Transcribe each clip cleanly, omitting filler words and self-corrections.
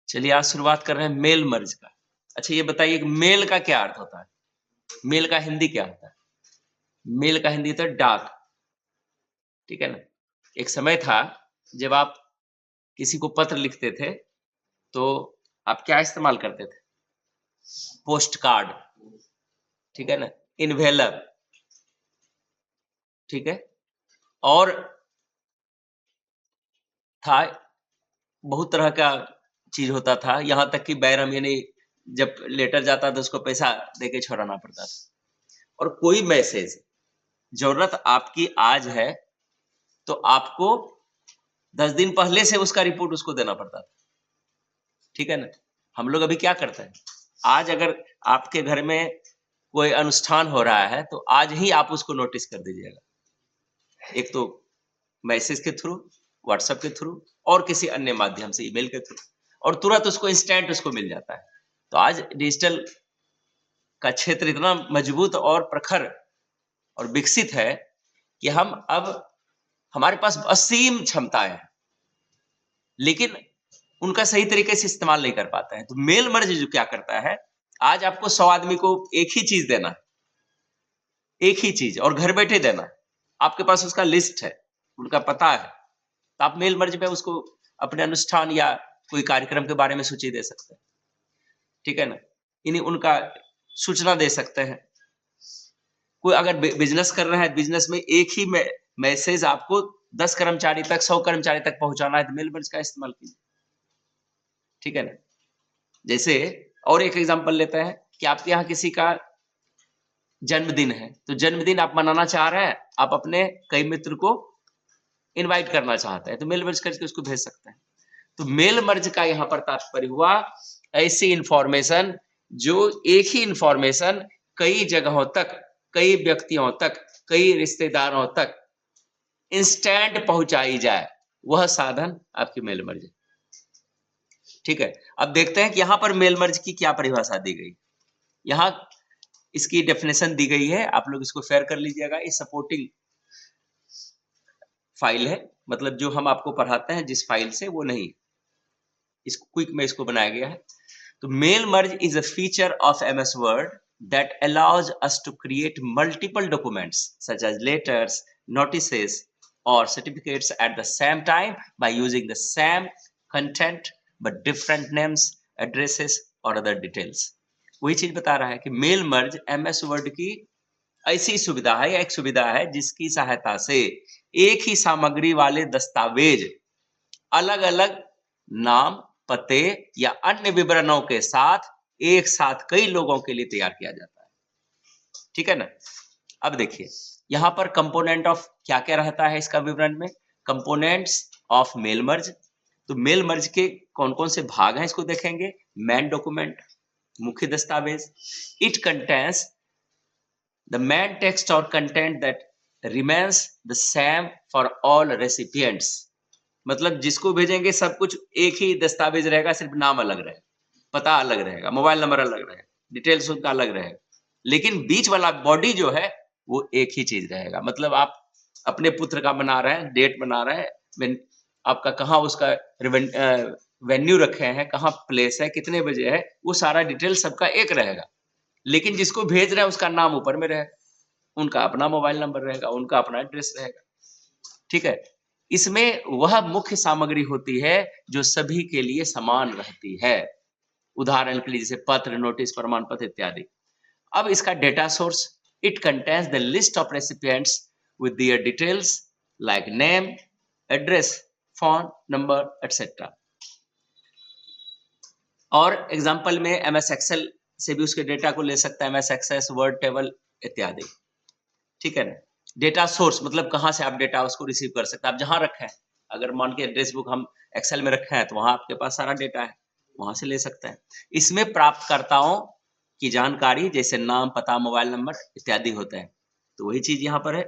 चलिए आज शुरुआत कर रहे हैं मेल मर्ज का। अच्छा ये बताइए कि मेल का क्या अर्थ होता है? मेल का हिंदी क्या होता है? मेल का हिंदी होता है डाक, ठीक है ना? एक समय था जब आप किसी को पत्र लिखते थे, तो आप क्या इस्तेमाल करते थे? पोस्ट कार्ड, ठीक है ना? इन्वेलप, ठीक है? और था बहुत तरह का चीज़ होता था, यहाँ तक कि बैरम यानी जब लेटर जाता था उसको पैसा देके छोड़ाना पड़ता था। और कोई मैसेज ज़रूरत आपकी आज है, तो आपको 10 दिन पहले से उसका रिपोर्ट उसको देना पड़ता था, ठीक है ना? हम लोग अभी क्या करते हैं, आज अगर आपके घर में कोई अनुष्ठान हो रहा है, तो आज ही आप उसको नोटिस कर दीजिएगा। एक तो मैसेज के थ्रू, व्हाट्सएप के थ्रू और किसी अन्य माध्यम से, ईमेल के थ्रू, और तुरंत उसको इंस्टेंट उसको मिल जाता है। तो आज डिजिटल का क्षेत्र इतना मजबूत और प्रखर और विकसित है कि हम अब हमारे पास असीम क्षमताएं हैं, लेकिन उनका सही तरीके से इस्तेमाल नहीं कर पाते हैं। तो मेल मर्ज जो क्या करता है, आज आपको 100 आदमी को एक ही चीज देना है, एक ही चीज, और घर बैठे देना है। आपके पास उसका लिस्ट है, उनका पता है, तो आप मेल मर्ज में उसको अपने अनुष्ठान या कोई कार्यक्रम के बारे में सूची दे सकते हैं, ठीक है ना? इन्हीं उनका सूचना दे सकते हैं। कोई अगर बिजनेस कर रहा है, बिजनेस में एक ही मैसेज आपको 10 कर्मचारी तक, 100 कर्मचारी तक पहुंचाना है, तो मेल मर्ज का इस्तेमाल कीजिए, ठीक है ना? जैसे और एक एग्जांपल लेते हैं कि आपके यहाँ किसी का जन्मदिन है, तो जन्मदिन आप मनाना चाह रहे हैं, आप अपने कई मित्र को इनवाइट करना चाहते हैं, तो मेल मर्ज करके उसको भेज सकते हैं। तो मेल मर्ज का यहाँ पर तात्पर्य हुआ ऐसी इंफॉर्मेशन जो एक ही इंफॉर्मेशन कई जगहों तक, कई व्यक्तियों तक, कई रिश्तेदारों तक इंस्टेंट पहुंचाई जाए, वह साधन आपकी मेल मर्ज है, ठीक है? अब देखते हैं कि यहाँ पर मेल मर्ज की क्या परिभाषा दी गई। यहाँ इसकी डेफिनेशन दी गई है, आप लोग इसको शेयर कर लीजिएगा। ये सपोर्टिंग फाइल है, मतलब जो हम आपको पढ़ाते हैं जिस फाइल से, वो नहीं, इसको क्विक में इसको बनाया गया है। तो mail merge is a feature of MS word that allows us to create multiple documents such as letters, notices or certificates at the same time by using the same content but different names, addresses or other details. वही चीज बता रहा है कि mail merge MS word की ऐसी सुविधा है या एक सुविधा है जिसकी सहायता से एक ही सामग्री वाले दस्तावेज अलग अलग नाम, पते या अन्य विवरणों के साथ एक साथ कई लोगों के लिए तैयार किया जाता है, ठीक है ना? अब देखिए यहां पर कंपोनेंट ऑफ क्या क्या रहता है इसका विवरण में, कंपोनेंट्स ऑफ मेल मर्ज। तो मेल मर्ज के कौन कौन से भाग हैं इसको देखेंगे। मेन डॉक्यूमेंट, मुख्य दस्तावेज, it contains the main text और content that remains the same for all recipients. मतलब जिसको भेजेंगे सब कुछ एक ही दस्तावेज रहेगा, सिर्फ नाम अलग रहेगा, पता अलग रहेगा, मोबाइल नंबर अलग रहेगा, डिटेल्स उनका अलग रहेगा, लेकिन बीच वाला बॉडी जो है वो एक ही चीज रहेगा। मतलब आप अपने पुत्र का बना रहे हैं, डेट बना रहे हैं, आपका कहाँ उसका वेन्यू रखे हैं, कहाँ प्लेस है, कितने बजे है, वो सारा डिटेल सबका एक रहेगा, लेकिन जिसको भेज रहे हैं उसका नाम ऊपर में रहेगा, उनका अपना मोबाइल नंबर रहेगा, उनका अपना एड्रेस रहेगा, ठीक है? इसमें वह मुख्य सामग्री होती है जो सभी के लिए समान रहती है। उदाहरण के लिए जैसे पत्र, नोटिस, प्रमाण पत्र इत्यादि। अब इसका data source, it contains the list of recipients with their details like name, address, phone number etcetera. और एग्जांपल में एमएस एक्सेल से भी उसके डेटा को ले सकता है, एमएस एक्सेस, वर्ड, टेबल इत्यादि, ठीक है ना? डेटा सोर्स मतलब कहाँ से आप डेटा उसको रिसीव कर सकते हैं, आप जहां रखे हैं, अगर मान के एड्रेस बुक हम एक्सेल में रखे हैं तो वहां आपके पास सारा डेटा है, वहां से ले सकते हैं। इसमें प्राप्तकर्ताओं की जानकारी जैसे नाम, पता, मोबाइल नंबर इत्यादि होते हैं। तो वही चीज यहाँ पर है।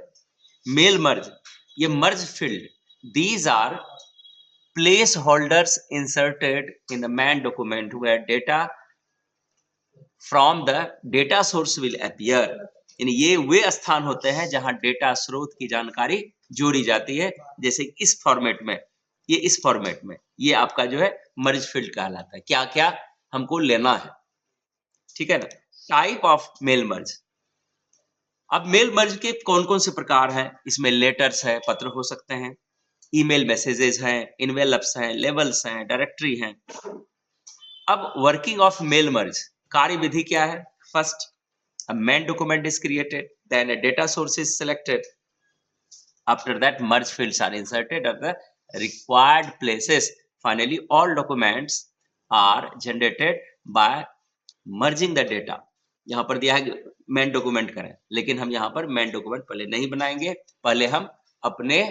मेल मर्ज, ये merge field, these are placeholders inserted in the main document where data from the data source will appear. यानी ये वे स्थान होते हैं जहां डेटा स्रोत की जानकारी जोड़ी जाती है, जैसे इस फॉर्मेट में, ये इस फॉर्मेट में, ये आपका जो है मर्ज फील्ड कहलाता है। क्या क्या हमको लेना है, ठीक है ना। Type of mail merge. अब मेल मर्ज के कौन कौन से प्रकार हैं, इसमें लेटर्स है, पत्र हो सकते हैं, ईमेल मैसेजेस हैं, इनवेलप्स हैं, लेबल्स हैं, डायरेक्टरी हैं। अब वर्किंग ऑफ मेल मर्ज, कार्य विधि क्या है। First, a main document is created, then a data source is selected. After that, merge fields are inserted at the required places. Finally, all documents are generated by merging the data. यहाँ पर दिया है main document करें, लेकिन हम यहाँ पर main document पहले नहीं बनाएंगे, पहले हम अपने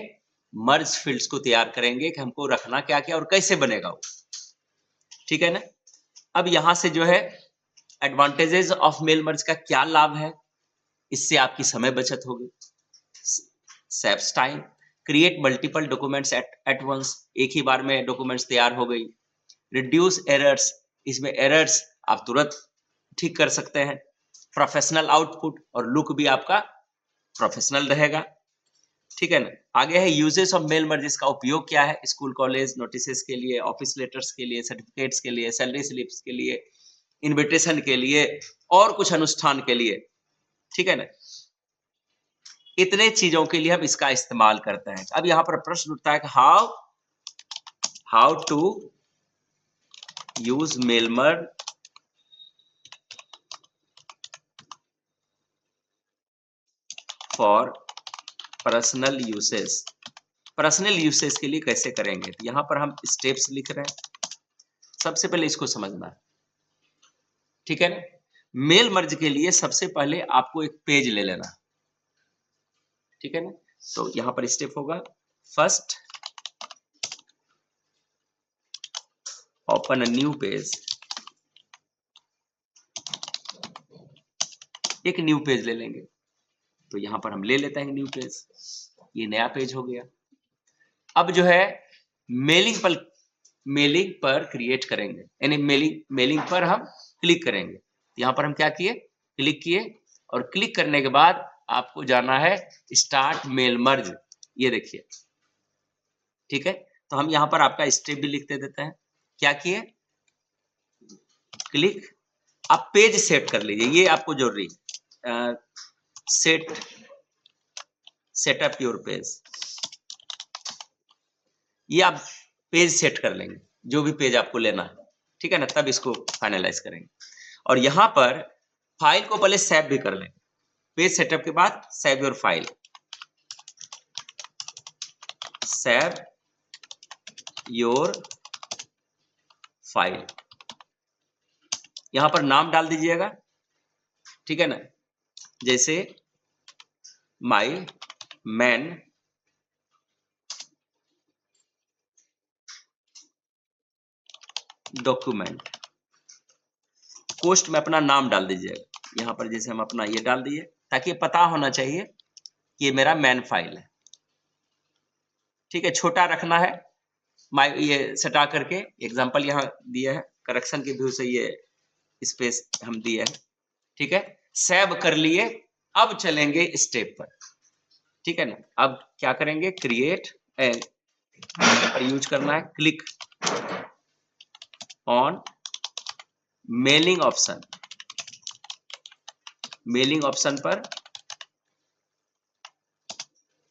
मर्ज फील्ड्स को तैयार करेंगे कि हमको रखना क्या क्या और कैसे बनेगा वो, ठीक है ना। अब यहाँ से जो है एडवांटेजेस ऑफ मेल मर्ज का क्या लाभ है, इससे आपकी समय बचत होगी, saves time, create multiple documents at once, एक ही बार में डॉक्यूमेंट्स तैयार हो गई, रिड्यूस एरर्स, इसमें एरर्स आप तुरंत ठीक कर सकते हैं, प्रोफेशनल आउटपुट, और लुक भी आपका प्रोफेशनल रहेगा, ठीक है ना। आगे है यूजेस ऑफ मेल मर्ज, इसका उपयोग क्या है, स्कूल कॉलेज नोटिसेस के लिए, ऑफिस लेटर्स के लिए, सर्टिफिकेट्स के लिए, सैलरी स्लिप्स के लिए, इन्विटेशन के लिए और कुछ अनुष्ठान के लिए, ठीक है ना। इतने चीजों के लिए हम इसका इस्तेमाल करते हैं। अब यहां पर प्रश्न उठता है कि how to use mail merge for personal uses. Personal uses के लिए कैसे करेंगे, तो यहां पर हम स्टेप्स लिख रहे हैं। सबसे पहले इसको समझना है, ठीक है ना। मेल मर्ज के लिए सबसे पहले आपको एक पेज ले लेना, ठीक है ना। तो यहां पर स्टेप होगा, first open a new page, एक न्यू पेज ले लेंगे। तो यहां पर हम ले लेते हैं न्यू पेज, ये नया पेज हो गया। अब जो है मेलिंग पर क्रिएट करेंगे, यानी मेलिंग पर हम क्लिक करेंगे। यहां पर हम क्या किए, क्लिक किए, और क्लिक करने के बाद आपको जाना है स्टार्ट मेल मर्ज, ये देखिए, ठीक है। तो हम यहां पर आपका स्टेप भी लिखते देते हैं। क्या किए, क्लिक, आप पेज सेट कर लीजिए, ये आपको जरूरी है। सेटअप योर पेज, ये आप पेज सेट कर लेंगे, जो भी पेज आपको लेना है, ठीक है ना, तब इसको फाइनलाइज करेंगे। और यहां पर फाइल को पहले सेव भी कर लेंगे, पेज सेटअप के बाद save your file, save your file, यहां पर नाम डाल दीजिएगा, ठीक है ना, जैसे माई मैन डॉक्यूमेंट, पोस्ट में अपना नाम डाल दीजिएगा, यहां पर जैसे हम अपना ये डाल दिए, ताकि पता होना चाहिए कि ये मेरा मैन फाइल है, ठीक है। छोटा रखना है, माई ये सटा करके एग्जांपल यहां दिया है, करेक्शन के व्यू से ये स्पेस हम दिए हैं, ठीक है। सेव कर लिए, अब चलेंगे स्टेप पर, ठीक है ना। अब क्या करेंगे, क्रिएट पर यूज करना है, click on mailing option, mailing option पर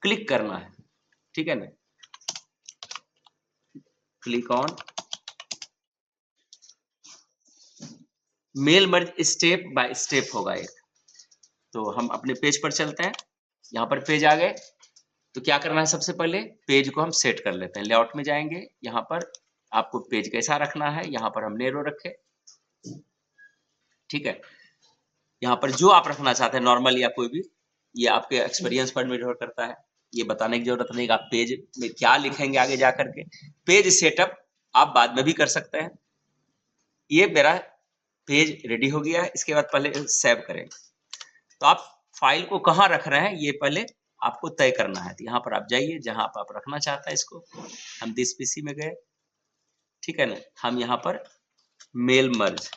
क्लिक करना है, ठीक है ना, click on mail merge, step by step होगा एक। तो हम अपने पेज पर चलते हैं, यहां पर पेज आ गए, तो क्या करना है, सबसे पहले पेज को हम सेट कर लेते हैं, लेआउट में जाएंगे, यहां पर आपको पेज कैसा रखना है, यहां पर हम नेरो रखे, ठीक है। यहाँ पर जो आप रखना चाहते हैं, नॉर्मल या कोई भी, ये आपके एक्सपीरियंस पर निर्भर करता है, ये बताने की जरूरत नहीं कि आप पेज में क्या लिखेंगे आगे जा करके। पेज सेटअप आप बाद में भी कर सकते हैं। ये मेरा पेज रेडी हो गया है, इसके बाद पहले सेव करेंगे। तो आप फाइल को कहाँ रख रहे हैं, ये पहले आपको तय करना है। तो यहाँ पर आप जाइए, जहां आप रखना चाहते हैं इसको, हम दिस पीसी में गए, ठीक है ना। हम यहाँ पर मेल मर्ज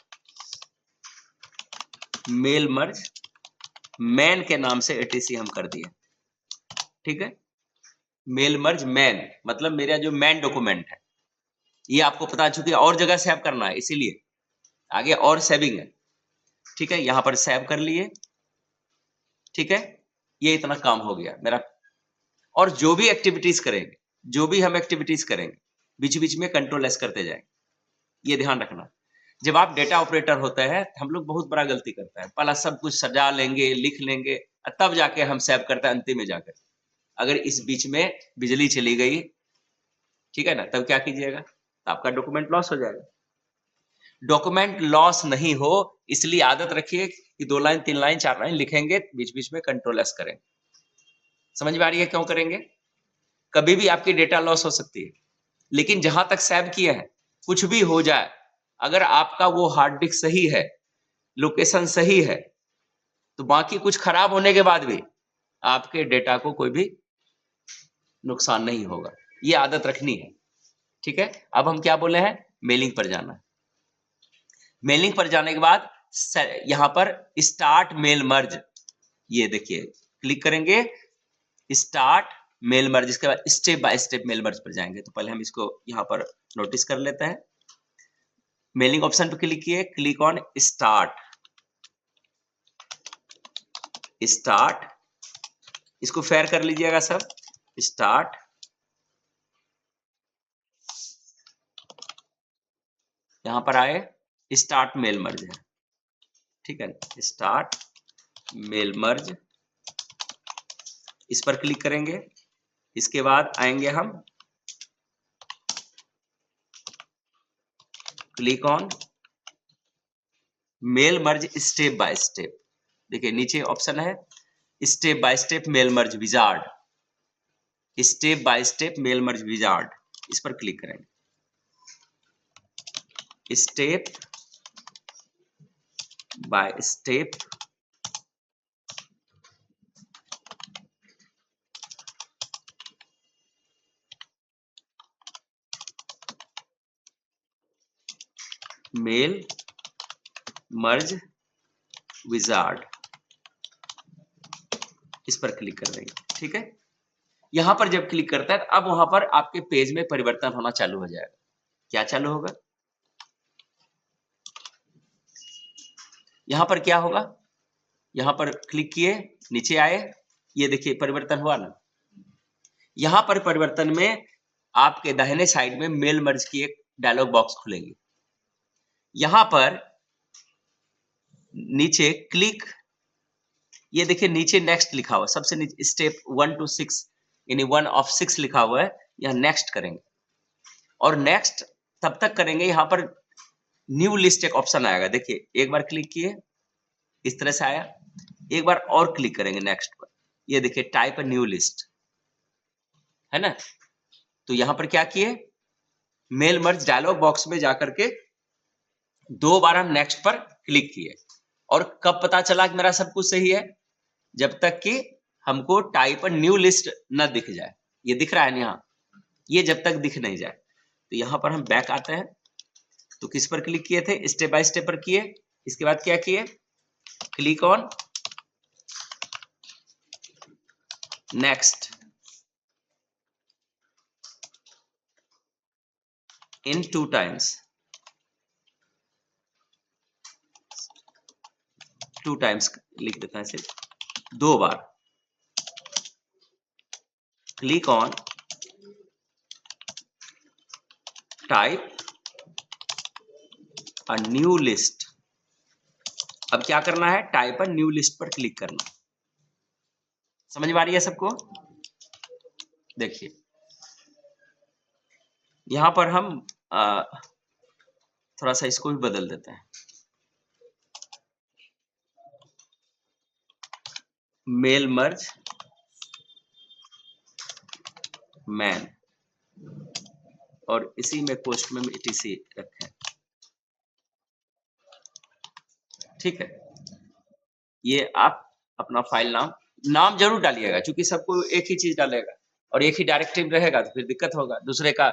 मैन के नाम से एटीसी हम कर दिए, ठीक है। मेल मर्ज मैन मतलब मेरा जो मैन डॉक्यूमेंट है, ये आपको पता चुकी है, और जगह सेव करना है, इसीलिए आगे और सेविंग है। ठीक है, यहां पर सेव कर लिए। ठीक है, ये इतना काम हो गया मेरा। और जो भी एक्टिविटीज करेंगे, जो भी हम एक्टिविटीज करेंगे, बीच बीच में कंट्रोल एस करते जाएंगे, ये ध्यान रखना। जब आप डेटा ऑपरेटर होते हैं, हम लोग बहुत बड़ा गलती करते हैं, पहला सब कुछ सजा लेंगे, लिख लेंगे, तब जाके हम सेव करते हैं अंतिम में जाकर। अगर इस बीच में बिजली चली गई, ठीक है ना, तब क्या कीजिएगा, तो आपका डॉक्यूमेंट लॉस हो जाएगा। डॉक्यूमेंट लॉस नहीं हो, इसलिए आदत रखिए कि 2 लाइन 3 लाइन 4 लाइन लिखेंगे, बीच बीच में कंट्रोल एस करें। समझ में आ रही है क्यों करेंगे? कभी भी आपकी डेटा लॉस हो सकती है, लेकिन जहां तक सेव किए हैं, कुछ भी हो जाए, अगर आपका वो हार्ड डिस्क सही है, लोकेशन सही है, तो बाकी कुछ खराब होने के बाद भी आपके डेटा को कोई भी नुकसान नहीं होगा। ये आदत रखनी है। ठीक है, अब हम क्या बोले हैं, मेलिंग पर जाना है। मेलिंग पर जाने के बाद यहां पर स्टार्ट मेल मर्ज, ये देखिए क्लिक करेंगे, स्टार्ट मेल मर्ज, इसके बाद step by step mail merge पर जाएंगे। तो पहले हम इसको यहां पर नोटिस कर लेते हैं। मेलिंग ऑप्शन पर क्लिक किए, क्लिक ऑन स्टार्ट। स्टार्ट, इसको फेयर कर लीजिएगा सब, स्टार्ट, यहां पर आए, स्टार्ट मेल मर्ज है। ठीक है, स्टार्ट मेल मर्ज, इस पर क्लिक करेंगे। इसके बाद आएंगे हम click on mail merge step by step. देखिए नीचे ऑप्शन है step by step mail merge wizard, step by step mail merge wizard, इस पर क्लिक करेंगे। Step by step mail merge wizard, इस पर क्लिक कर देंगे। ठीक है, यहां पर जब क्लिक करता है, तो अब वहां पर आपके पेज में परिवर्तन होना चालू हो जाएगा। क्या चालू होगा, यहां पर क्या होगा, यहां पर क्लिक किए, नीचे आए, ये देखिए परिवर्तन हुआ ना। यहां पर परिवर्तन में आपके दाहिने साइड में मेल मर्ज की एक डायलॉग बॉक्स खुलेगी। यहां पर नीचे क्लिक, ये देखिए नीचे नेक्स्ट लिखा हुआ, सबसे नीचे स्टेप 1 to 6, यानी 1 of 6 लिखा हुआ है, यहां नेक्स्ट करेंगे। और नेक्स्ट तब तक करेंगे, यहां पर न्यू लिस्ट एक ऑप्शन आएगा, देखिए एक बार क्लिक किए, इस तरह से आया, एक बार और क्लिक करेंगे नेक्स्ट पर, ये देखिए टाइप अ न्यू लिस्ट, है ना। तो यहां पर क्या किए, मेल मर्ज डायलॉग बॉक्स में जाकर के 2 बार हम नेक्स्ट पर क्लिक किए। और कब पता चला कि मेरा सब कुछ सही है, जब तक कि हमको टाइप अ न्यू लिस्ट न दिख जाए। ये दिख रहा है ना यहाँ, ये जब तक दिख नहीं जाए। तो यहां पर हम बैक आते हैं, तो किस पर क्लिक किए थे, स्टेप बाय स्टेप पर किए। इसके बाद क्या किए, click on next in 2 times, 2 times लिख देते हैं, सिर्फ 2 बार। Click on type a new list. अब क्या करना है, टाइप अ न्यू लिस्ट पर क्लिक करना। समझ में आ रही है सबको? देखिए यहां पर हम थोड़ा सा इसको भी बदल देते हैं, मेल मर्ज मैन, और इसी में पोस्ट में etc रखें। ठीक है, ये आप अपना फाइल नाम जरूर डालिएगा, क्योंकि सबको एक ही चीज डालेगा और एक ही डायरेक्टिव रहेगा, तो फिर दिक्कत होगा, दूसरे का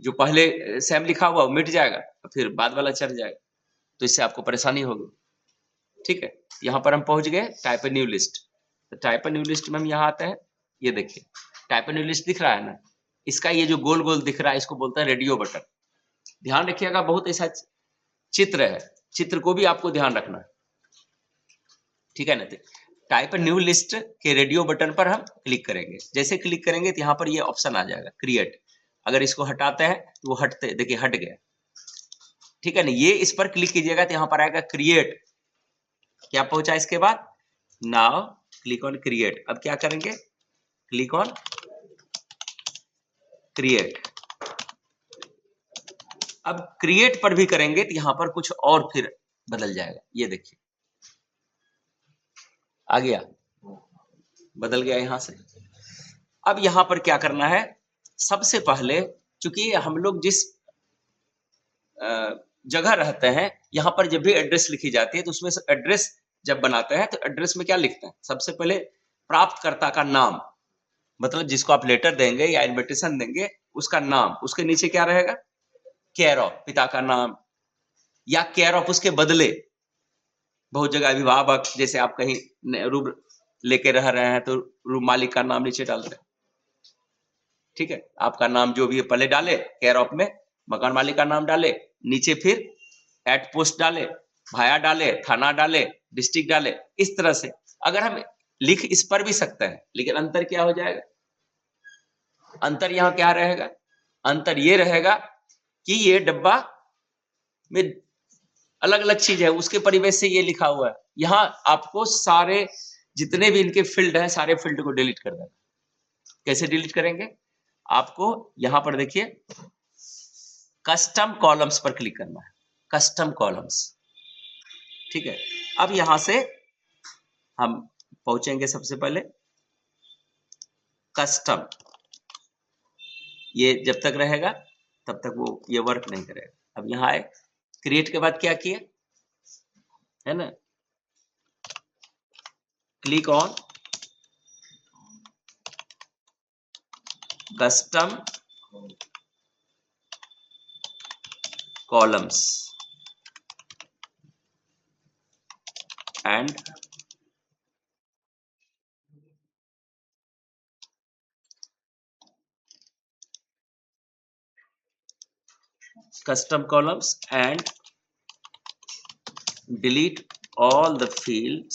जो पहले सेम लिखा हुआ वो मिट जाएगा, फिर बाद वाला चढ़ जाएगा, तो इससे आपको परेशानी होगी। ठीक है, यहाँ पर हम पहुंच गए टाइप ए न्यू लिस्ट। तो टाइप ए न्यू लिस्ट में हम यहाँ आते हैं, ये देखिए टाइप ए न्यू लिस्ट दिख रहा है ना, इसका ये जो गोल गोल दिख रहा है इसको बोलता है रेडियो बटन। ध्यान रखिएगा, बहुत ऐसा चित्र है, चित्र को भी आपको ध्यान रखना है, ठीक है ना। टाइप न्यू लिस्ट के रेडियो बटन पर हम क्लिक करेंगे। जैसे क्लिक करेंगे तो यहाँ पर ये ऑप्शन आ जाएगा क्रिएट। अगर इसको हटाते हैं तो वो हटते, देखिए हट गया, ठीक है ना। ये इस पर क्लिक कीजिएगा तो यहाँ पर आएगा क्रिएट। क्या पहुंचा इसके बाद, नाउ क्लिक ऑन क्रिएट। अब क्या करेंगे, क्लिक ऑन क्रिएट। अब क्रिएट पर भी करेंगे तो यहां पर कुछ और फिर बदल जाएगा। ये देखिए आ गया, बदल गया यहां से। अब यहां पर क्या करना है, सबसे पहले चूंकि हम लोग जिस जगह रहते हैं, यहां पर जब भी एड्रेस लिखी जाती है तो उसमें से एड्रेस जब बनाते हैं तो एड्रेस में क्या लिखते हैं, सबसे पहले प्राप्तकर्ता का नाम, मतलब जिसको आप लेटर देंगे या इन्विटेशन देंगे उसका नाम, उसके नीचे क्या रहेगा, केयर ऑफ, पिता का नाम, या केयर ऑफ उसके बदले। बहुत जगह अभिभावक, जैसे आप कहीं रूम लेके रह रहे हैं तो रूम मालिक का नाम नीचे डालते हैं, ठीक है। आपका नाम जो भी है पहले डाले केयर ऑफ में, मकान मालिक का नाम डाले, नीचे फिर एट पोस्ट डाले, भाया डाले, थाना डाले, डिस्ट्रिक्ट डाले। इस तरह से अगर हम लिख इस पर भी सकते हैं, लेकिन अंतर क्या हो जाएगा, अंतर यहाँ क्या रहेगा, अंतर ये रहेगा कि ये डब्बा में अलग अलग चीज है, उसके परिवेश से ये लिखा हुआ है। यहाँ आपको सारे जितने भी इनके फील्ड हैं सारे फील्ड को डिलीट कर देना। कैसे डिलीट करेंगे, आपको यहाँ पर देखिए कस्टम कॉलम्स पर क्लिक करना है, कस्टम कॉलम्स, ठीक है। अब यहां से हम पहुंचेंगे सबसे पहले कस्टम, ये जब तक रहेगा तब तक वो ये वर्क नहीं करेगा। अब यहाँ आए, क्रिएट के बाद क्या किए, है ना, click on custom columns and custom columns and delete all the field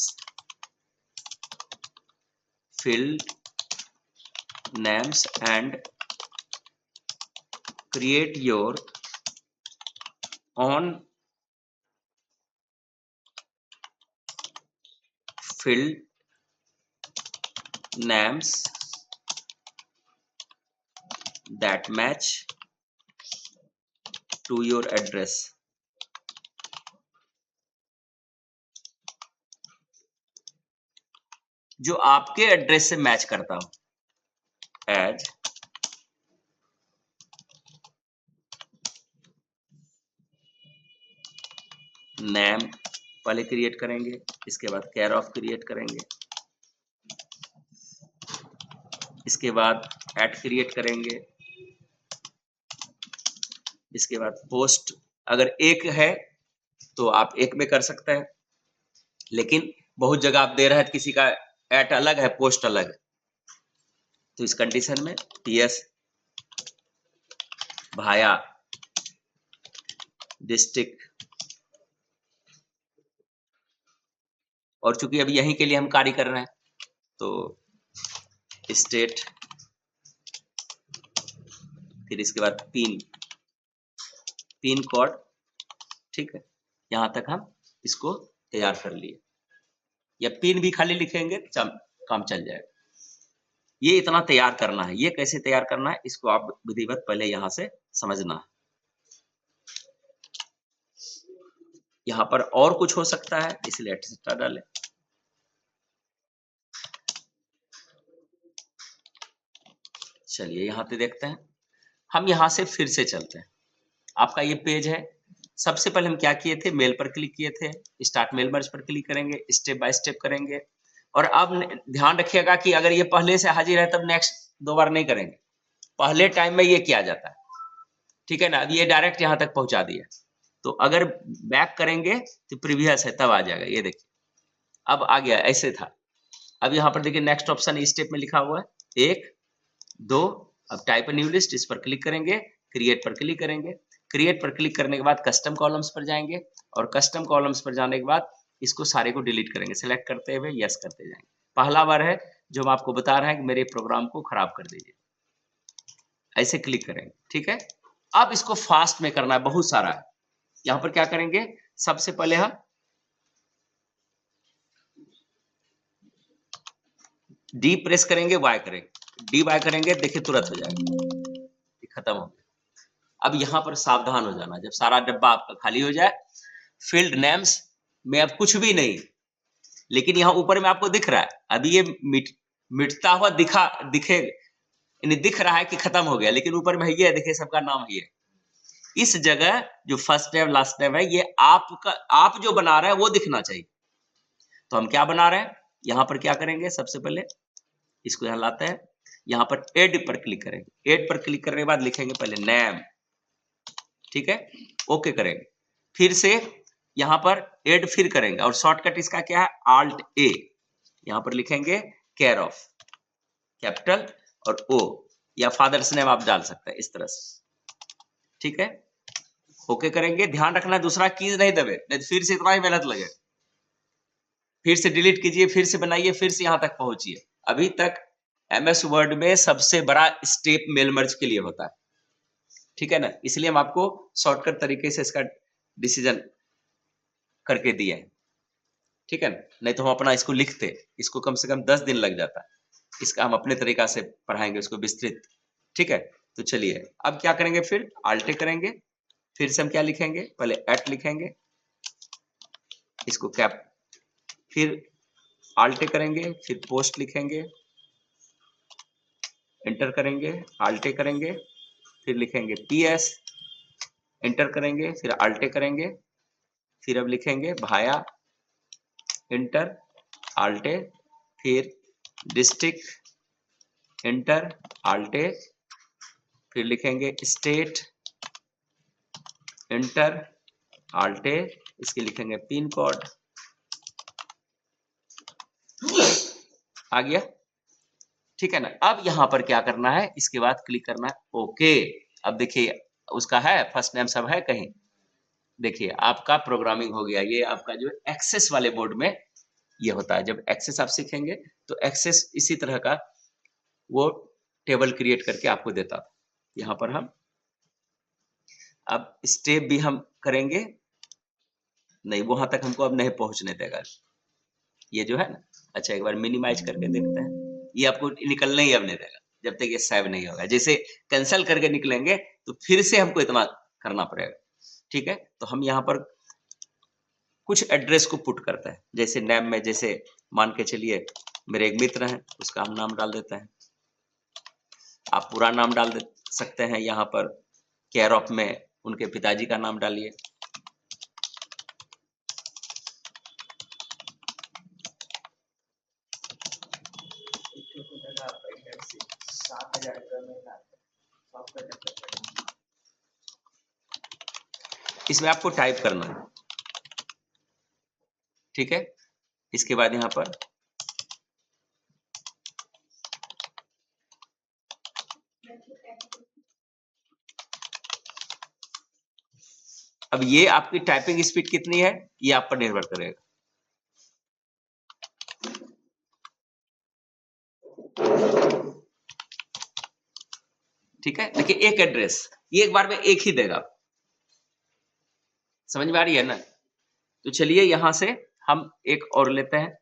names and create your own field names that match to your address। जो आपके एड्रेस से मैच करता हो, एज नेम पहले क्रिएट करेंगे, इसके बाद केयर ऑफ क्रिएट करेंगे, इसके बाद एट क्रिएट करेंगे, इसके बाद पोस्ट अगर एक है तो आप एक में कर सकते हैं, लेकिन बहुत जगह आप दे रहे हैं किसी का एट अलग है पोस्ट अलग है, तो इस कंडीशन में पीएस भाया डिस्ट्रिक्ट, और चूंकि अभी यहीं के लिए हम कार्य कर रहे हैं तो स्टेट, फिर इसके बाद पिन कोड, ठीक है। यहां तक हम इसको तैयार कर लिए, या पिन भी खाली लिखेंगे काम चल जाएगा। ये इतना तैयार करना है। ये कैसे तैयार करना है इसको आप विधिवत पहले यहां से समझना है। यहां पर और कुछ हो सकता है इसलिए एटसेट्रा डालें। चलिए यहां पे देखते हैं, हम यहां से फिर से चलते हैं। आपका ये पेज है, सबसे पहले हम क्या किए थे, मेल पर क्लिक किए थे, स्टार्ट मेल मर्ज पर क्लिक करेंगे, स्टेप बाय स्टेप करेंगे। और अब ध्यान रखिएगा कि अगर ये पहले से हाजिर है तब नेक्स्ट 2 बार नहीं करेंगे, पहले टाइम में ये किया जाता है, ठीक है ना। अब ये डायरेक्ट यहाँ तक पहुंचा दिया, तो अगर बैक करेंगे तो प्रीवियस है तब आ जाएगा। ये देखिए अब आ गया, ऐसे था। अब यहाँ पर देखिए नेक्स्ट ऑप्शन स्टेप में लिखा हुआ है 1 2 अब टाइप अ न्यू लिस्ट, इस पर क्लिक करेंगे, क्रिएट पर क्लिक करेंगे। क्रिएट पर क्लिक करने के बाद कस्टम कॉलम्स पर जाएंगे और कस्टम कॉलम्स पर जाने के बाद इसको सारे को डिलीट करेंगे। सिलेक्ट करते हुए यस करते जाएंगे। पहला बार है जो हम आपको बता रहे हैं कि मेरे प्रोग्राम को खराब कर दीजिए, ऐसे क्लिक करेंगे। ठीक है, अब इसको फास्ट में करना है, बहुत सारा है। यहां पर क्या करेंगे, सबसे पहले हम डी प्रेस करेंगे, वाई करेंगे, डी वाई करेंगे, देखिए तुरंत हो जाएगा, खत्म हो गया। अब यहां पर सावधान हो जाना, जब सारा डब्बा आपका खाली हो जाए, फील्ड नेम्स में अब कुछ भी नहीं, लेकिन यहाँ ऊपर में आपको दिख रहा है, अभी ये मिटता हुआ दिखे, दिख रहा है कि खत्म हो गया, लेकिन ऊपर में ये देखिए सबका नाम है। इस जगह जो फर्स्ट नेम लास्ट नेम है, ये आपका, आप जो बना रहे हैं वो दिखना चाहिए। तो हम क्या बना रहे हैं, यहां पर क्या करेंगे, सबसे पहले इसको यहां लाते हैं, यहां पर एड पर क्लिक करेंगे। एड पर क्लिक करने के बाद लिखेंगे पहले नेम, ठीक है, ओके करेंगे। फिर से यहां पर एड फिर करेंगे और शॉर्टकट इसका क्या है, आल्ट ए, यहां पर लिखेंगे केयर ऑफ, कैपिटल और ओ, या फादर्स नेम आप डाल सकते हैं इस तरह से। ठीक है, ओके करेंगे। ध्यान रखना दूसरा कीज नहीं दबे, नहीं फिर से इतना ही मेहनत लगे, फिर से डिलीट कीजिए, फिर से बनाइए, फिर से यहां तक पहुंचिए। अभी तक एमएस वर्ड में सबसे बड़ा स्टेप मेल मर्ज के लिए होता है, ठीक है ना, इसलिए हम आपको शॉर्टकट तरीके से इसका डिसीजन करके दिए हैं, ठीक है ना, नहीं तो हम अपना इसको लिखते, इसको कम से कम 10 दिन लग जाता है। इसका हम अपने तरीका से पढ़ाएंगे उसको विस्तृत, ठीक है। तो चलिए अब क्या करेंगे, फिर आल्टे करेंगे, फिर से हम क्या लिखेंगे, पहले एट लिखेंगे, इसको कैप, फिर आल्टे करेंगे, फिर पोस्ट लिखेंगे, एंटर करेंगे, आल्टे करेंगे, फिर लिखेंगे पीएस, एंटर करेंगे, फिर आल्टे करेंगे, फिर अब लिखेंगे भाया, एंटर, आल्टे, फिर डिस्ट्रिक्ट, एंटर, आल्टे, फिर लिखेंगे स्टेट, एंटर, आल्टे, इसके लिखेंगे पिन कोड, आ गया, ठीक है ना। अब यहां पर क्या करना है, इसके बाद क्लिक करना है ओके। अब देखिए उसका है फर्स्ट नेम सब है कहीं, देखिए आपका प्रोग्रामिंग हो गया। ये आपका जो एक्सेस वाले बोर्ड में ये होता है, जब एक्सेस आप सीखेंगे तो एक्सेस इसी तरह का वो टेबल क्रिएट करके आपको देता था। यहाँ पर हम अब स्टेप भी हम करेंगे, नहीं वहां तक हमको अब नहीं पहुंचने देगा ये जो है ना। अच्छा एक बार मिनिमाइज करके देखते हैं, ये आपको निकलने ही अब नहीं देगा जब तक ये सेव नहीं होगा। जैसे कैंसिल करके निकलेंगे तो फिर से हमको इतना करना पड़ेगा, ठीक है। तो हम यहाँ पर कुछ एड्रेस को पुट करते हैं, जैसे नेम में, जैसे मान के चलिए मेरे एक मित्र हैं, उसका हम नाम डाल देते हैं। आप पूरा नाम डाल दे सकते हैं, यहाँ पर केयर ऑफ में उनके पिताजी का नाम डालिए, इसमें आपको टाइप करना है, ठीक है। इसके बाद यहाँ पर अब ये आपकी टाइपिंग स्पीड कितनी है ये आप पर निर्भर करेगा, ठीक है। देखिए एक एड्रेस ये एक बार में एक ही देगा, समझ में आ रही है ना। तो चलिए यहां से हम एक और लेते हैं,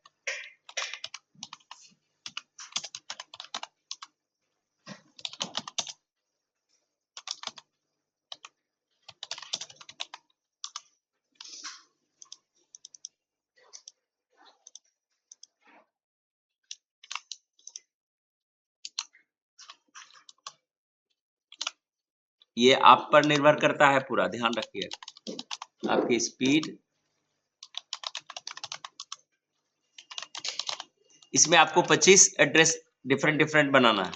ये आप पर निर्भर करता है पूरा, ध्यान रखिए आपकी स्पीड। इसमें आपको 25 एड्रेस डिफरेंट बनाना है,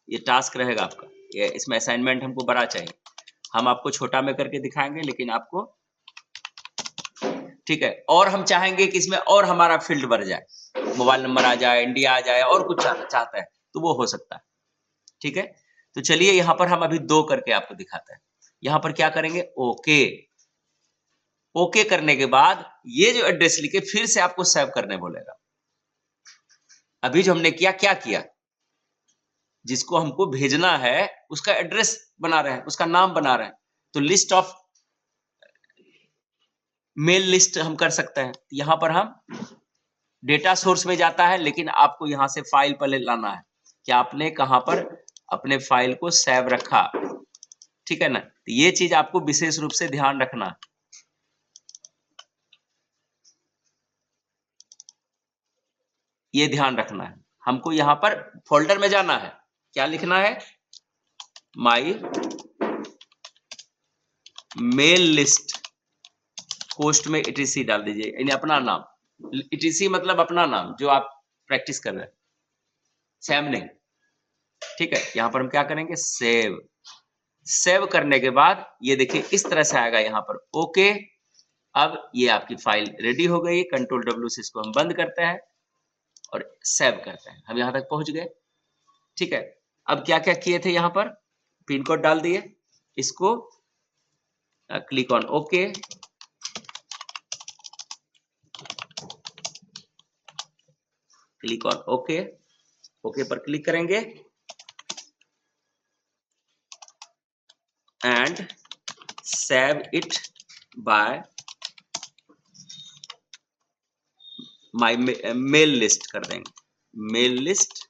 ये टास्क रहेगा आपका। ये इसमें असाइनमेंट हमको बड़ा चाहिए, हम आपको छोटा में करके दिखाएंगे, लेकिन आपको, ठीक है। और हम चाहेंगे कि इसमें और हमारा फील्ड बढ़ जाए, मोबाइल नंबर आ जाए, इंडिया आ जाए, और कुछ चाहता है तो वो हो सकता है, ठीक है। तो चलिए यहाँ पर हम अभी 2 करके आपको दिखाते हैं। यहाँ पर क्या करेंगे, ओके। ओके करने के बाद ये जो एड्रेस लिखे फिर से आपको सेव करने बोलेगा। अभी जो हमने किया, क्या किया, जिसको हमको भेजना है उसका एड्रेस बना रहे हैं, उसका नाम बना रहे हैं। तो लिस्ट ऑफ मेल लिस्ट हम कर सकते हैं। यहाँ पर हम डेटा सोर्स में जाता है, लेकिन आपको यहाँ से फाइल पहले लाना है कि आपने कहाँ पर अपने फाइल को सेव रखा, ठीक है ना। तो ये चीज आपको विशेष रूप से ध्यान रखना है। ये ध्यान रखना है, हमको यहाँ पर फोल्डर में जाना है, क्या लिखना है, माई मेल लिस्ट, पोस्ट में etc डाल दीजिए, यानी अपना नाम। etc मतलब अपना नाम जो आप प्रैक्टिस कर रहे हैं, सैम नहीं, ठीक है। यहाँ पर हम क्या करेंगे, सेव। सेव करने के बाद ये देखिए इस तरह से आएगा यहाँ पर, ओके। अब ये आपकी फाइल रेडी हो गई। कंट्रोल W से इसको हम बंद करते हैं और सेव करते हैं। हम यहाँ तक पहुंच गए, ठीक है। अब क्या क्या किए थे, यहाँ पर पिन कोड डाल दिए, इसको click on okay, click on okay, okay पर क्लिक करेंगे and save it by my mail list कर देंगे। मेल लिस्ट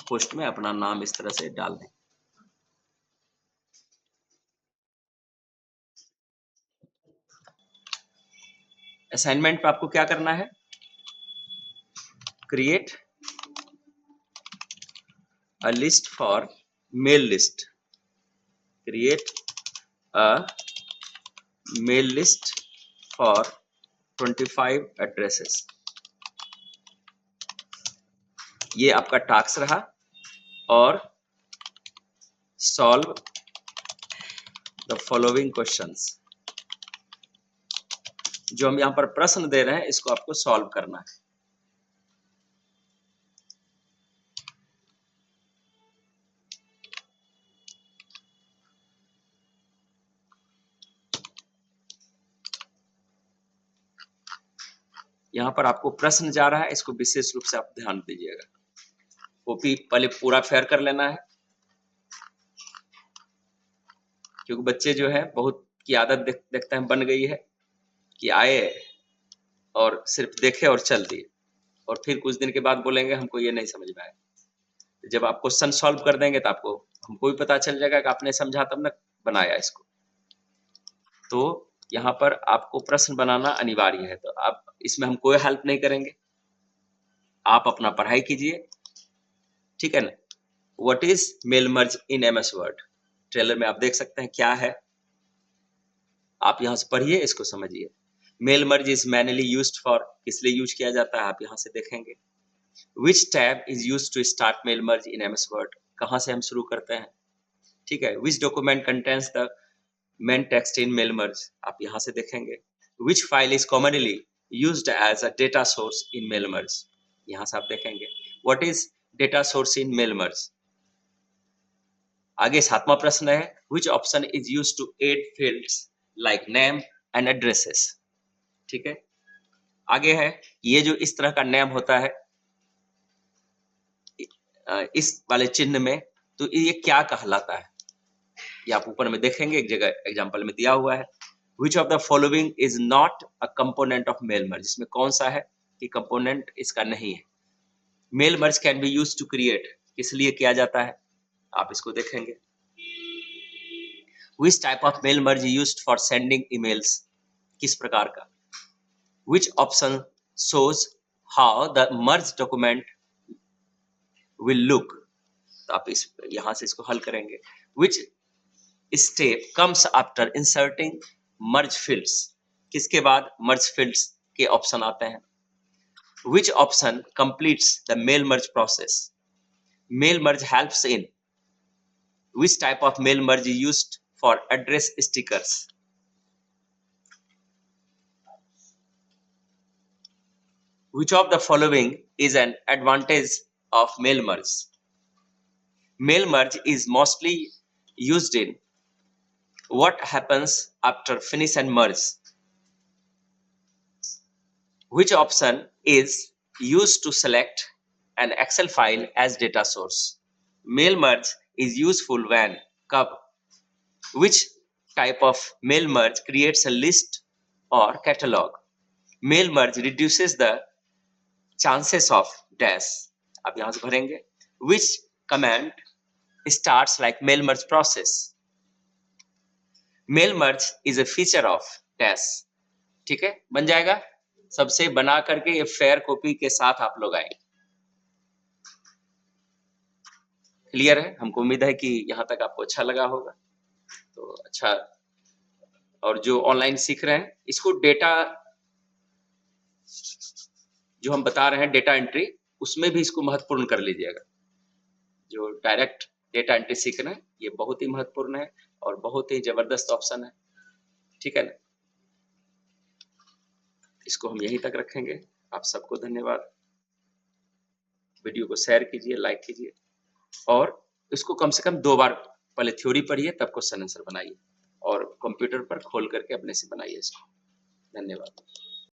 पोस्ट में अपना नाम इस तरह से डाल दें। असाइनमेंट पे आपको क्या करना है, create a list for mail list, create a mail list for 25 addresses. ये आपका टास्क रहा। और सॉल्व द फॉलोइंग क्वेश्चंस, जो हम यहाँ पर प्रश्न दे रहे हैं इसको आपको सॉल्व करना है। यहाँ पर आपको प्रश्न जा रहा है, इसको विशेष रूप से आप ध्यान दीजिएगा। कॉपी पहले पूरा फेयर कर लेना है, क्योंकि बच्चे जो है बहुत की आदत देखते हैं बन गई है कि आए और सिर्फ देखे और चल दिए, और फिर कुछ दिन के बाद बोलेंगे हमको ये नहीं समझ में आया। जब आप क्वेश्चन सॉल्व कर देंगे तो आपको हमको भी पता चल जाएगा कि आपने समझा तब न बनाया इसको। तो यहाँ पर आपको प्रश्न बनाना अनिवार्य है, तो आप इसमें हम कोई हेल्प नहीं करेंगे, आप अपना पढ़ाई कीजिए, ठीक है ना। What is mail merge in MS word, trailer में आप देख सकते हैं क्या है, आप यहाँ से पढ़िए, इसको समझिए। Mail merge is manually used for, किस लिए यूज किया जाता है आप यहाँ से देखेंगे। Which tab is used to start mail merge in MS word, कहाँ से हम शुरू करते हैं, ठीक है। Which document contains the main text in mail merge, आप यहाँ से देखेंगे। Which file is commonly used as a data source in mail merge, यहाँ से आप देखेंगे। What is data source in mail merge. आगे 7वां प्रश्न है, which option is used to add fields like name and addresses, ठीक है। आगे है, ये जो इस तरह का नेम होता है इस वाले चिन्ह में, तो ये क्या कहलाता है, ये आप ऊपर में देखेंगे, एक जगह एग्जांपल में दिया हुआ है। Which of the following is not a component of mail merge, इसमें कौन सा है कि कंपोनेंट इसका नहीं है। Mail merge can be used to create, किस लिए किया जाता है, आप इसको देखेंगे। Which type of mail merge used for sending emails, किस प्रकार का। Which option shows how the merged document will look, तो आप इस यहाँ से इसको हल करेंगे। Which step comes after inserting merge fields, किसके बाद merge fields के ऑप्शन आते हैं। Which option completes the mail merge process, mail merge helps in। Which type of mail merge is used for address stickers। Which of the following is an advantage of mail merge। Mail merge is mostly used in what happens after finish and merge. Which option is used to select an Excel file as data source? Mail merge is useful when कब? Which type of mail merge creates a list or catalog? Mail merge reduces the chances of dash. आप यहां से भरेंगे. Which command starts like mail merge process? Mail merge is a feature of dash. ठीक है, बन जाएगा. सबसे बना करके ये फेयर कॉपी के साथ आप लोग आएंगे. क्लियर है? हमको उम्मीद है कि यहाँ तक आपको अच्छा लगा होगा. तो अच्छा, और जो ऑनलाइन सीख रहे हैं इसको डेटा जो हम बता रहे हैं डेटा एंट्री, उसमें भी इसको महत्वपूर्ण कर लीजिएगा. जो डायरेक्ट डेटा एंट्री सीख रहे हैं ये बहुत ही महत्वपूर्ण है और बहुत ही जबरदस्त ऑप्शन है. ठीक है ना? इसको हम यहीं तक रखेंगे. आप सबको धन्यवाद. वीडियो को शेयर कीजिए, लाइक कीजिए और इसको कम से कम 2 बार पहले थ्योरी पढ़िए, तब क्वेश्चन आंसर बनाइए और कंप्यूटर पर खोल करके अपने से बनाइए इसको. धन्यवाद.